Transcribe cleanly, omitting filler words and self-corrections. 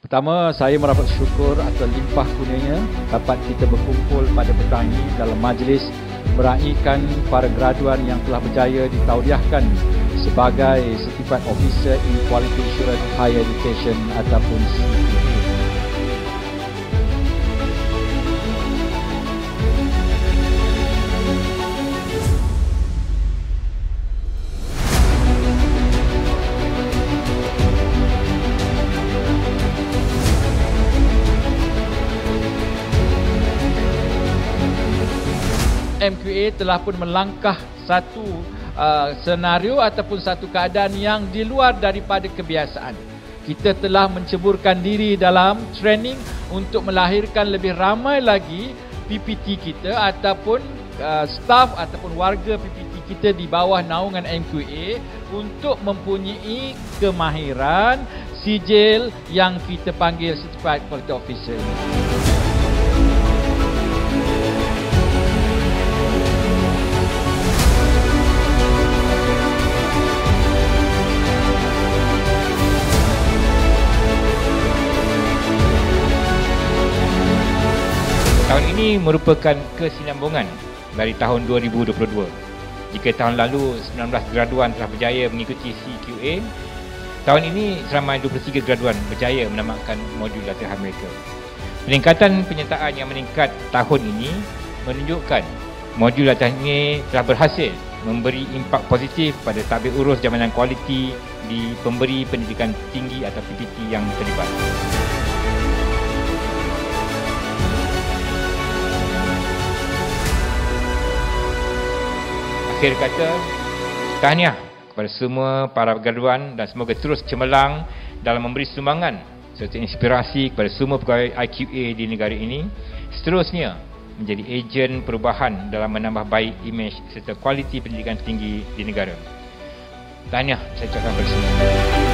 Pertama, saya mendapat syukur atas limpah kurnianya dapat kita berkumpul pada petang ini dalam majlis meraihkan para graduan yang telah berjaya ditaudiahkan sebagai Certified Officer in Quality Assurance Higher Education ataupun CQA. MQA telah pun melangkah satu senario ataupun satu keadaan yang di luar daripada kebiasaan. Kita telah menceburkan diri dalam training untuk melahirkan lebih ramai lagi PPT kita ataupun staff ataupun warga PPT kita di bawah naungan MQA untuk mempunyai kemahiran sijil yang kita panggil Certified Quality Officer. Tahun ini merupakan kesinambungan dari tahun 2022. Jika tahun lalu 19 graduan telah berjaya mengikuti CQA, tahun ini seramai 23 graduan berjaya menamatkan modul latihan mereka. Peningkatan penyertaan yang meningkat tahun ini menunjukkan modul latihan ini telah berhasil memberi impak positif pada tabir urus jaminan kualiti di pemberi pendidikan tinggi atau PPT yang terlibat. Akhir kata, tahniah kepada semua para graduan dan semoga terus cemerlang dalam memberi sumbangan serta inspirasi kepada semua pegawai IQA di negara ini, seterusnya menjadi ejen perubahan dalam menambah baik imej serta kualiti pendidikan tinggi di negara. Tahniah saya ucapkan kepada semua.